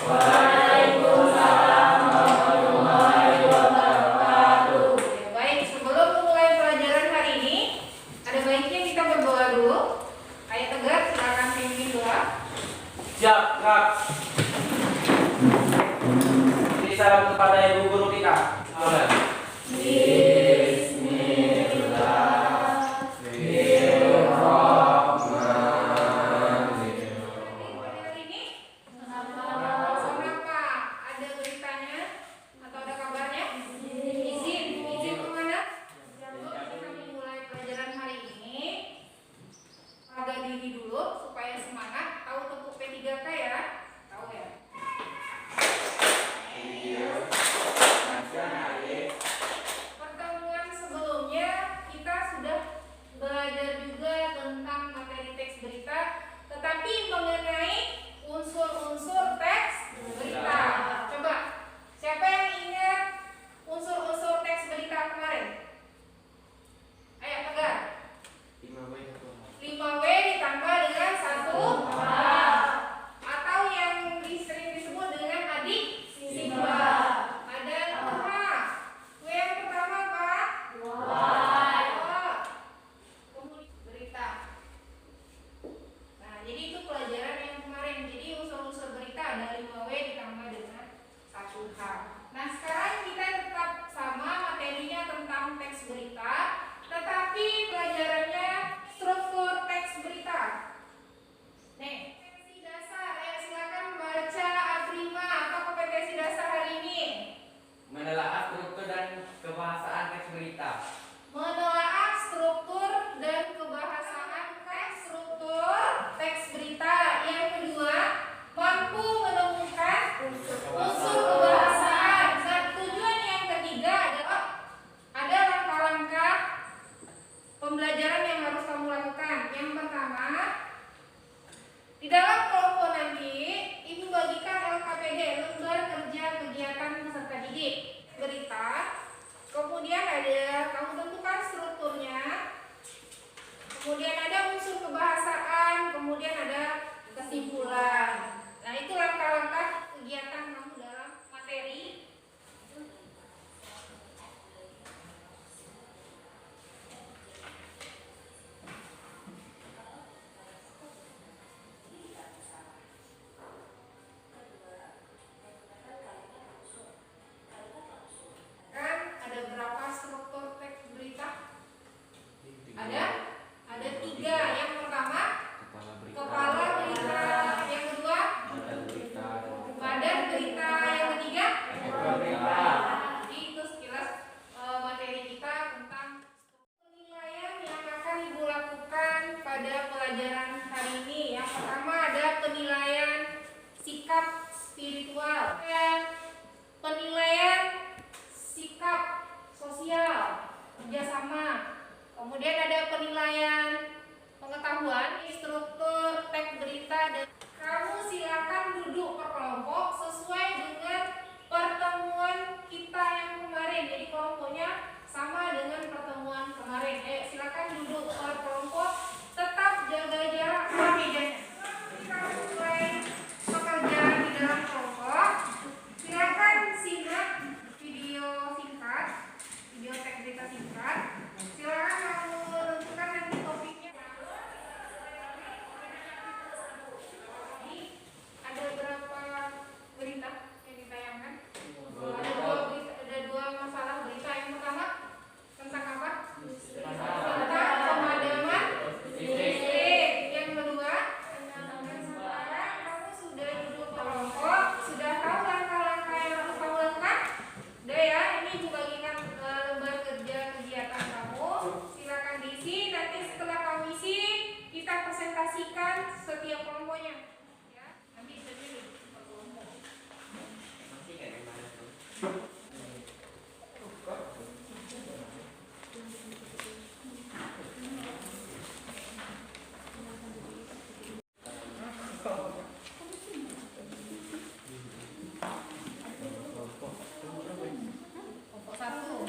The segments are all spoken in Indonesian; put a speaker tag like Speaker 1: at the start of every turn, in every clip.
Speaker 1: Waalaikumsalam warahmatullahi wabarakatuh. Ya, baik, sebelum memulai pelajaran hari ini, ada baiknya kita berdoa dulu. Ayah Tegar, silakan pimpin doa.
Speaker 2: Siap, Kak. Ini salam kepada ibu guru kita. Amin.
Speaker 1: Di dalam kelompok nanti, Ibu bagikan LKPD, lembar kerja kegiatan peserta didik, berita. Kemudian ada, kamu tentukan strukturnya. Kemudian ada unsur kebahasaan, kemudian ada kesimpulan. Nah, itu langkah-langkah kegiatan kamu dalam materi. Ada tiga. Yang pertama kepala berita, yang kedua badan berita, yang ketiga berita. Jadi itu sekilas materi kita tentang penilaian yang akan Ibu lakukan pada pelajaran hari ini. Yang pertama ada penilaian sikap spiritual, penilaian sikap sosial, kerjasama. Kemudian ada penilaian pengetahuan, struktur teks berita, dan kamu silakan duduk per kelompok sesuai dengan pertemuan kita yang kemarin. Jadi kelompoknya sama dengan pertemuan kemarin. Silakan duduk per kelompok, tetap jaga jarak mejanya. Kita mulai pekerjaan di dalam kelompok. Silakan simak video singkat, video teks berita singkat. Silakan kamu tentukan nanti topiknya. Jadi ada berapa berita yang ditayangkan? Ada dua masalah berita. Yang pertama tentang apa? Tentang pemadaman listrik. Yang kedua tentang suara. Kamu sudah duduk kelompok, sudah tahu langkah-langkah yang harus kamu lakukan? Udah ya, ini Ibu bagikan lembar kerja kegiatan kamu. Silakan diisi. Nanti setelah kamu isi, kita presentasikan setiap kelompoknya. Ya, nanti bisa dulu per kelompok. Kelompok satu.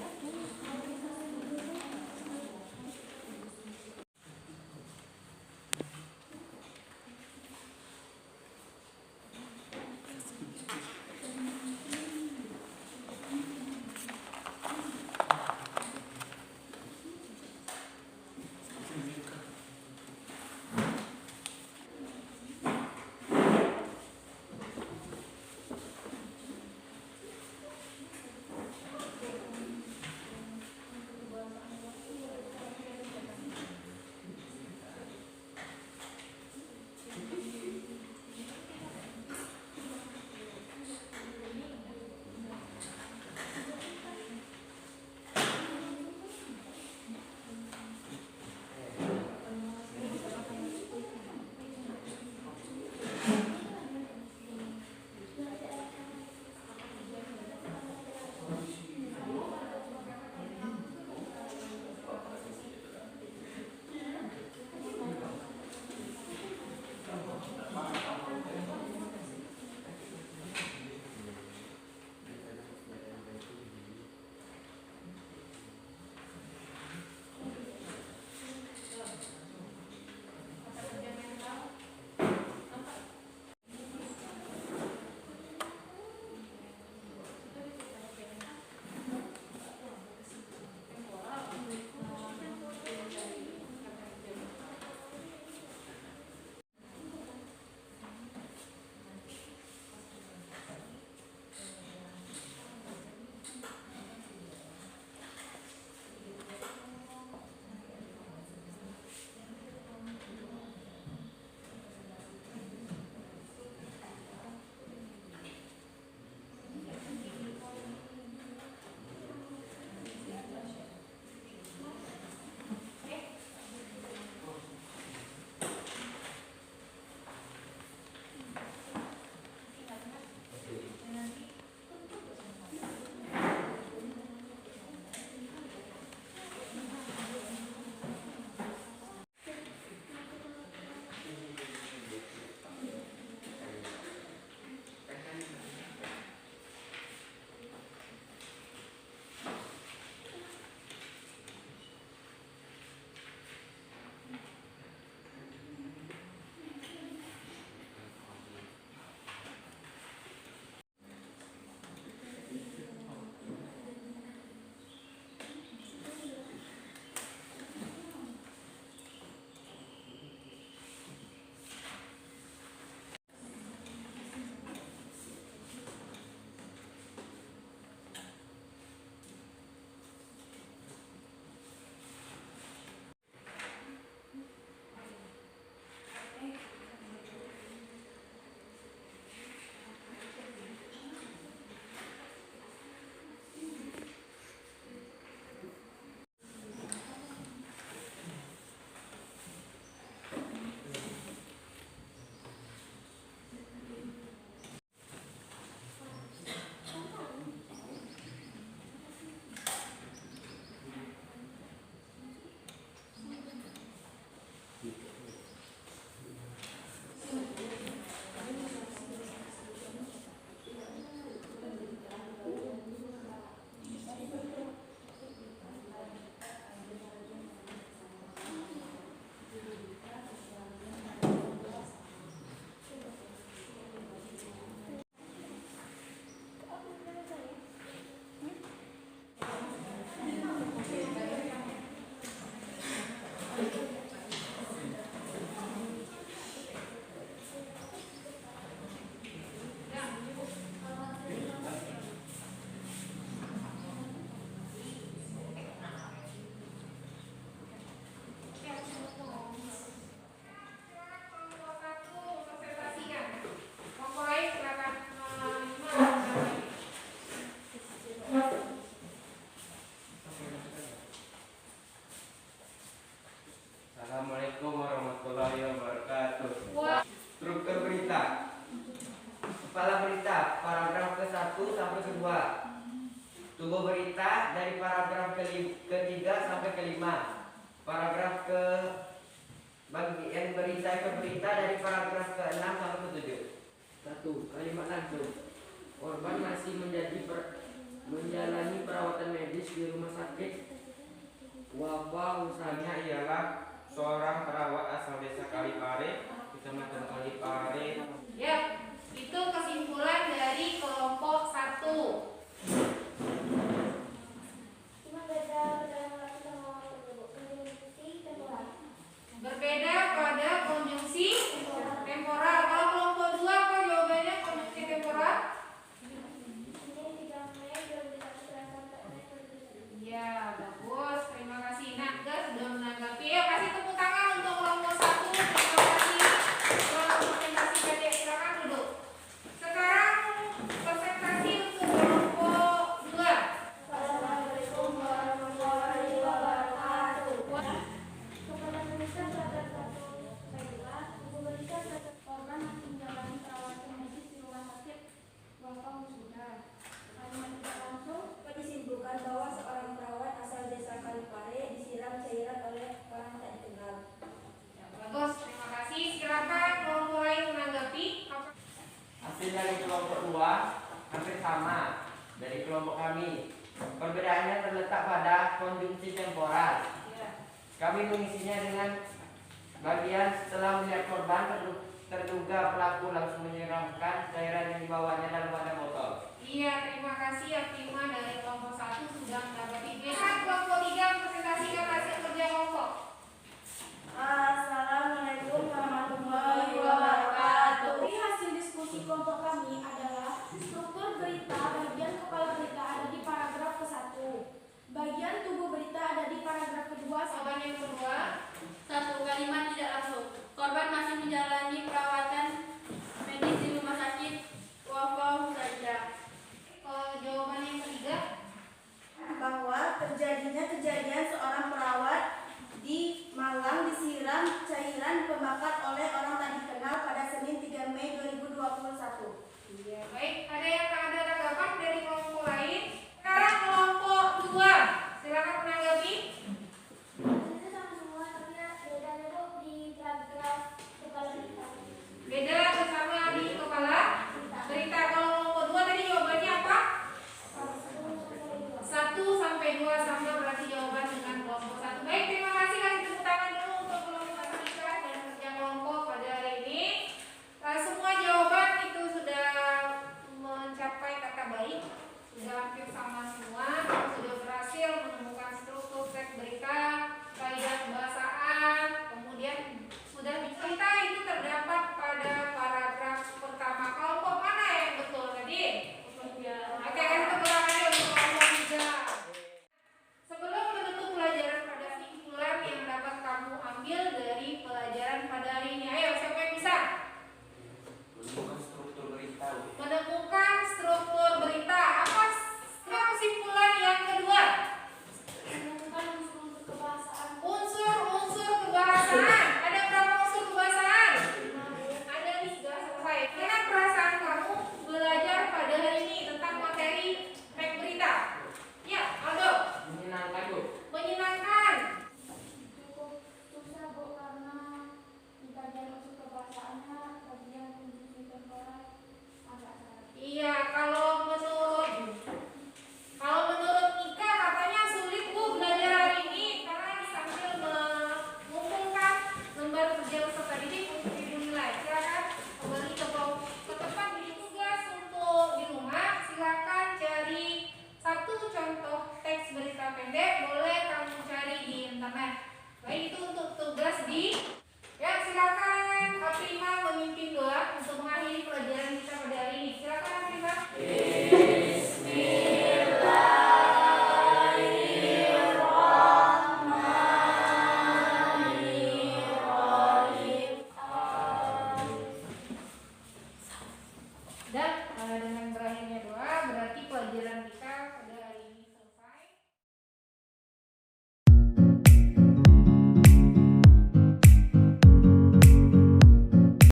Speaker 1: Wah.
Speaker 3: Struktur berita. Kepala berita, paragraf ke-1 sampai ke-2. Tubuh berita dari paragraf ke-3 sampai ke-5. Paragraf ke bagian berita dari paragraf ke-6 sampai ke-7.
Speaker 2: 1. Kalimat langsung. Korban masih menjalani perawatan medis di rumah sakit. Wabah
Speaker 3: Misalnya ialah seorang perawat asal desa Kalipare, kecamatan Kalipare.
Speaker 1: Ya, itu kesimpulan dari kelompok 1. Berbeda pada konjungsi temporal. Kalau kelompok 2 apa jawabannya konjungsi temporal? Ya, bagus. Terima kasih. Naga sudah menanggapi. Ayo kasih tepuk tangan untuk kelompok 1. Terima kasih. Untuk presentasi pendek, silakan duduk. Sekarang presentasi untuk kelompok 2.
Speaker 4: Assalamualaikum warahmatullahi wabarakatuh. Kepada pemirsa sahabat satu baiklah, Ibu Berita sahabat korban masih menjalani perawatan medis di rumah sakit Bangkong sudah. Kalimat tidak langsung disimpulkan bahwa seorang perawat asal desa Kalipare disiram cairan oleh orang tak dikenal.
Speaker 1: Ya, bagus. Terima kasih. Silakan kelompok lain menanggapi.
Speaker 3: Hasil dari kelompok 2 hampir sama dari kelompok kami. Perbedaannya terletak pada konjungsi temporal.
Speaker 1: Ya.
Speaker 3: Kami mengisinya dengan bagian setelah melihat korban terduga pelaku langsung menyiramkan cairan yang dibawanya dalam wadah botol.
Speaker 1: Iya, terima kasih Akima dari kelompok 1 sudah menanggapi. Biarkan kelompok 3 presentasikan hasil kerja kelompok.
Speaker 4: Assalamualaikum warahmatullahi wabarakatuh. Dari hasil diskusi kelompok kami adalah struktur berita bagian kepala berita ada di paragraf ke-1. Bagian tubuh berita ada di paragraf kedua.
Speaker 1: Jawaban yang kedua.
Speaker 5: 1. Kalimat tidak langsung. Korban masih menjalani perawatan medis di rumah sakit Wafau saja.
Speaker 1: Jawaban yang ketiga.
Speaker 4: Bahwa terjadinya kejadian seorang perawat di Malang disiram cairan pembakar oleh orang tak dikenal pada Senin 3 Mei 2021.
Speaker 1: Iya, baik.